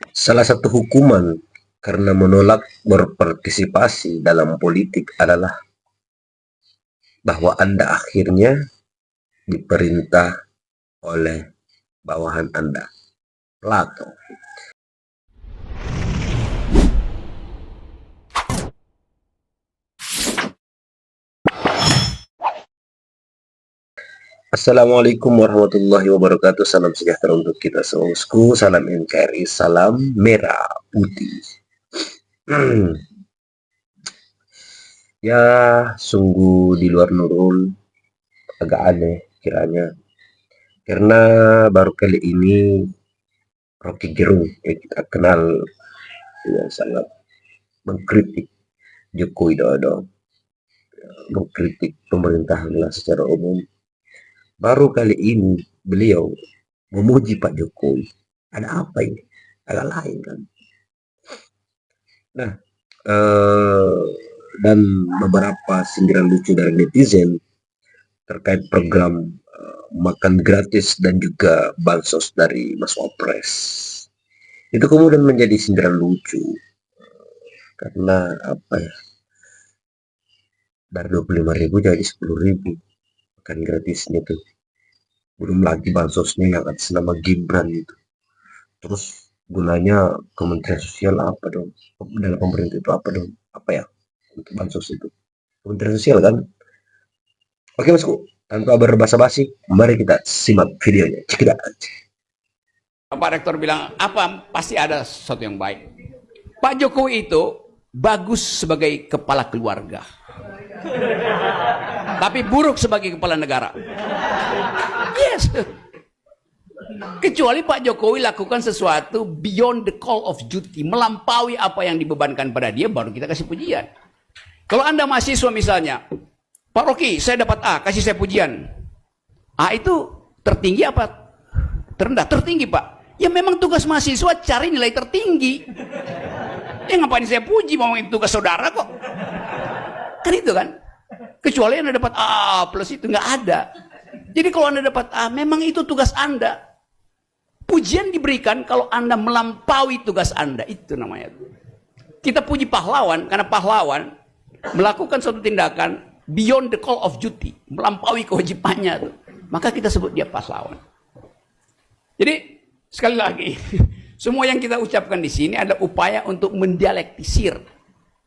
Salah satu hukuman karena menolak berpartisipasi dalam politik adalah bahwa Anda akhirnya diperintah oleh bawahan Anda. Plato. Assalamualaikum warahmatullahi wabarakatuh. Salam sejahtera untuk kita semua. Salam NKRI, salam merah putih. Ya, sungguh di luar Nurul, agak aneh kiranya. Karena baru kali ini Rocky Gerung yang kita kenal dengan sangat mengkritik Joko Widodo, mengkritik pemerintahan secara umum. Baru kali ini beliau memuji Pak Jokowi. Ada apa ini? Agak lain kan? Nah, dan beberapa sindiran lucu dari netizen terkait program makan gratis dan juga bansos dari Mas Wapres. Itu kemudian menjadi sindiran lucu karena apa ya? Dari 25.000 jadi 10.000 makan gratisnya tuh. Belum lagi bansosnya yang atas nama Gibran itu. Terus gunanya Kementerian Sosial apa dong? Dalam pemerintah itu apa dong? Apa ya untuk bansos itu? Kementerian Sosial kan? Oke Masku, tanpa berbasa-basi, mari kita simak videonya. Check it out. Pak Rektor bilang, apa pasti ada sesuatu yang baik. Pak Jokowi itu bagus sebagai kepala keluarga. Tapi buruk sebagai kepala negara. Yes. Kecuali Pak Jokowi lakukan sesuatu beyond the call of duty. Melampaui apa yang dibebankan pada dia, baru kita kasih pujian. Kalau Anda mahasiswa misalnya, Pak Rocky, saya dapat A, kasih saya pujian. A itu tertinggi apa terendah? Tertinggi, Pak. Ya memang tugas mahasiswa cari nilai tertinggi. Ya ngapain saya puji, mau itu tugas saudara kok. Kan itu kan. Kecuali Anda dapat A plus itu nggak ada. Jadi kalau Anda dapat A, memang itu tugas Anda. Pujian diberikan kalau Anda melampaui tugas Anda. Itu namanya. Kita puji pahlawan karena pahlawan melakukan suatu tindakan beyond the call of duty, melampaui kewajibannya tuh. Maka kita sebut dia pahlawan. Jadi sekali lagi, semua yang kita ucapkan di sini adalah upaya untuk mendialektisir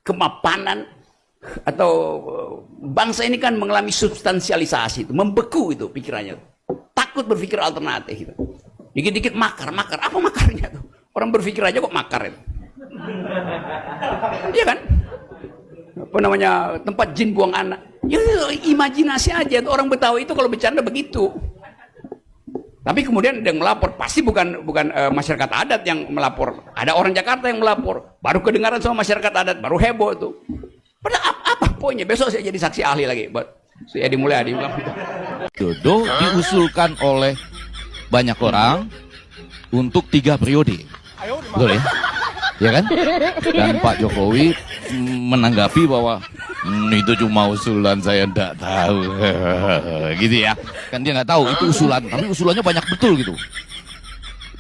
kemapanan atau bangsa ini kan mengalami substansialisasi itu, membeku itu pikirannya, takut berpikir alternatif itu. Dikit-dikit makar, apa makarnya tuh? Orang berpikir aja kok makar itu. Iya kan? Apa namanya, tempat jin buang anak. Ya imajinasi aja, orang Betawi itu kalau bercanda begitu. Tapi kemudian ada yang melapor, pasti bukan masyarakat adat yang melapor. Ada orang Jakarta yang melapor, baru kedengaran sama masyarakat adat, baru heboh tuh. Padahal apa poinnya? Besok saya jadi saksi ahli lagi buat saya dimulai di Dodo diusulkan oleh banyak orang untuk 3 periode. Betul ya? Ya kan? Dan Pak Jokowi menanggapi bahwa itu cuma usulan, saya enggak tahu. Gitu ya. Kan dia nggak tahu itu usulan, tapi usulannya banyak betul gitu.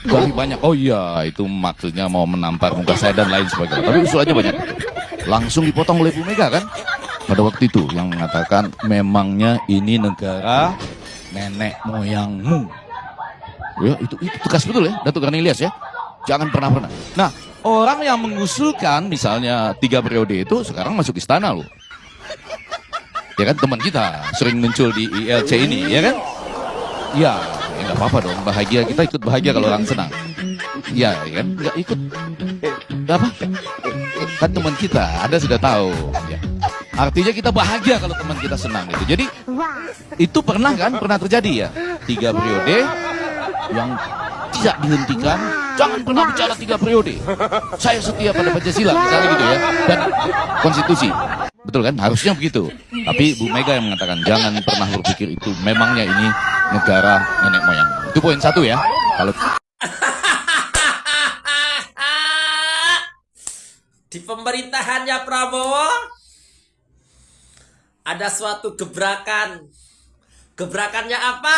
Dari banyak. Oh iya, itu maksudnya mau menampar muka saya dan lain sebagainya. Tapi usulannya banyak. Langsung dipotong oleh Bu Mega kan? Pada waktu itu yang mengatakan memangnya ini negara nenek moyangmu. Ya, itu tegas betul ya, Datuk Karni Ilyas ya. Jangan pernah. Nah, orang yang mengusulkan misalnya 3 periode itu sekarang masuk istana loh. Ya kan, teman kita sering muncul di ILC ini, ya kan? Ya nggak apa-apa dong, bahagia, kita ikut bahagia kalau orang senang. Ya kan, nggak ikut apa? Kan teman kita, Anda sudah tahu. Ya. Artinya kita bahagia kalau teman kita senang gitu. Jadi itu pernah terjadi ya, 3 periode yang tidak dihentikan. Jangan pernah bicara 3 periode. Saya setia pada Pancasila misalnya gitu ya, dan konstitusi. Betul kan? Harusnya begitu. Tapi Bu Mega yang mengatakan jangan pernah berpikir itu. Memangnya ini negara nenek moyang. Itu poin 1 ya. Kalau di pemerintahannya Prabowo ada suatu gebrakan. Gebrakannya apa?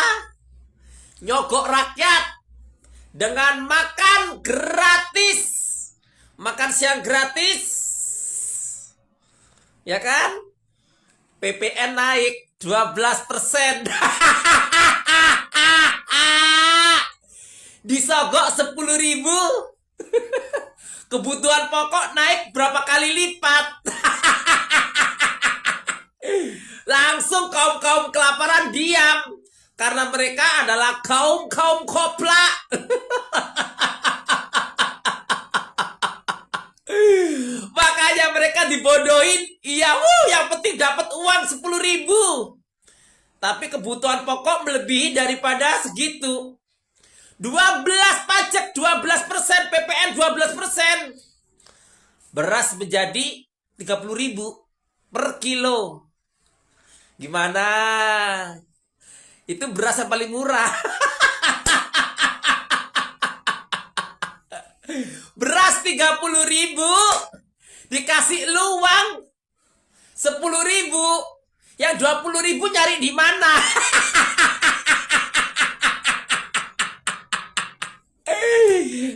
Nyogok rakyat dengan makan gratis. makan siang gratis, ya kan? PPN naik 12%. Disogok 10.000. Kebutuhan pokok naik berapa kali lipat. Langsung kaum-kaum kelaparan diam. Karena mereka adalah kaum-kaum kopla. Makanya mereka dibodohin. Iya, yang penting dapat uang 10.000. Tapi kebutuhan pokok melebihi daripada segitu. 12 pajak 12%, PPN 12%. Beras menjadi 30.000 per kilo. Gimana? Itu beras yang paling murah. Beras 30.000 dikasih lu uang 10.000, yang 20.000 nyari di mana?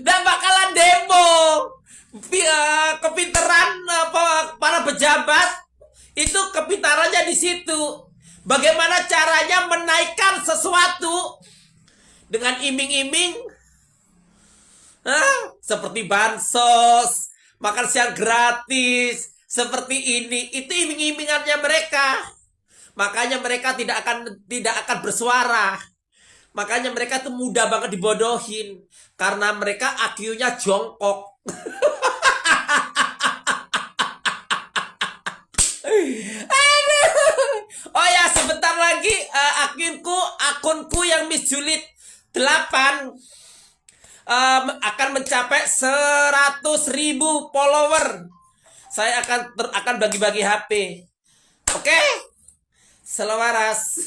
Dan bakalan demo. Kepintaran para pejabat itu kepintarannya di situ. Bagaimana caranya menaikkan sesuatu dengan iming-iming, seperti bansos, makan siang gratis, seperti ini. Itu iming-imingannya mereka. Makanya mereka tidak akan bersuara. Makanya mereka tuh mudah banget dibodohin. Karena mereka IQ-nya jongkok. Oh ya, sebentar lagi akunku yang Miss Julid 8 akan mencapai 100.000 follower. Saya akan bagi-bagi HP. Oke? Selawaras.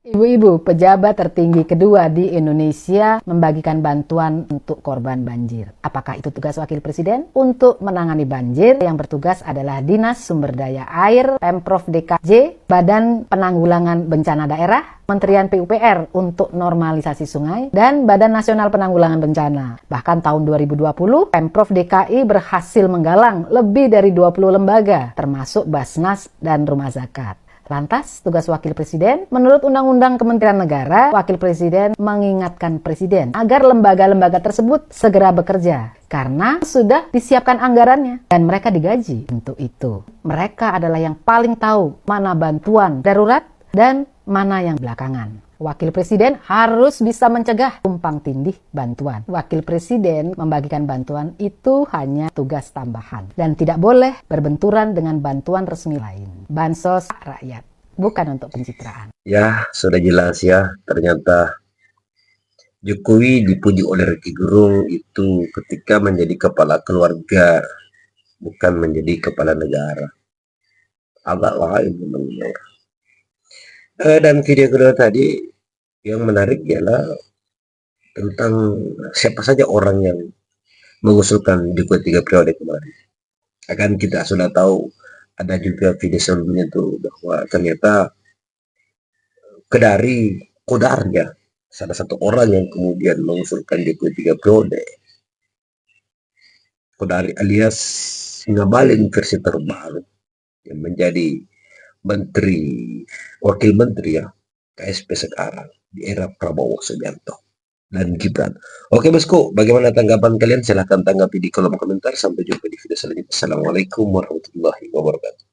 Ibu-ibu pejabat tertinggi kedua di Indonesia membagikan bantuan untuk korban banjir. Apakah itu tugas Wakil Presiden? Untuk menangani banjir yang bertugas adalah Dinas Sumber Daya Air, Pemprov DKJ, Badan Penanggulangan Bencana Daerah, Kementerian PUPR untuk normalisasi sungai, dan Badan Nasional Penanggulangan Bencana. Bahkan tahun 2020, Pemprov DKI berhasil menggalang lebih dari 20 lembaga, termasuk Basnas dan Rumah Zakat. Lantas, tugas Wakil Presiden, menurut Undang-Undang Kementerian Negara, Wakil Presiden mengingatkan Presiden agar lembaga-lembaga tersebut segera bekerja karena sudah disiapkan anggarannya dan mereka digaji untuk itu. Mereka adalah yang paling tahu mana bantuan darurat dan mana yang belakangan. Wakil Presiden harus bisa mencegah tumpang tindih bantuan. Wakil Presiden membagikan bantuan itu hanya tugas tambahan dan tidak boleh berbenturan dengan bantuan resmi lain. Bansos rakyat, bukan untuk pencitraan. Ya, sudah jelas ya. Ternyata Jokowi dipuji oleh Rocky Gerung itu ketika menjadi kepala keluarga, bukan menjadi kepala negara. Agak lain memangnya. Dan video kedua tadi yang menarik ialah tentang siapa saja orang yang mengusulkan Jokowi 3 periode kemarin. Akan kita sudah tahu, ada juga video sebelumnya tuh bahwa ternyata Kedari Kodarnya salah satu orang yang kemudian mengusulkan Jokowi 3 periode. Kodari alias Ngabalin versi terbaru yang menjadi wakil menteri ya KSP sekarang di era Prabowo Subianto dan Gibran. Oke bosku, bagaimana tanggapan kalian? Silahkan tanggapi di kolom komentar. Sampai jumpa di video selanjutnya. Assalamualaikum warahmatullahi wabarakatuh.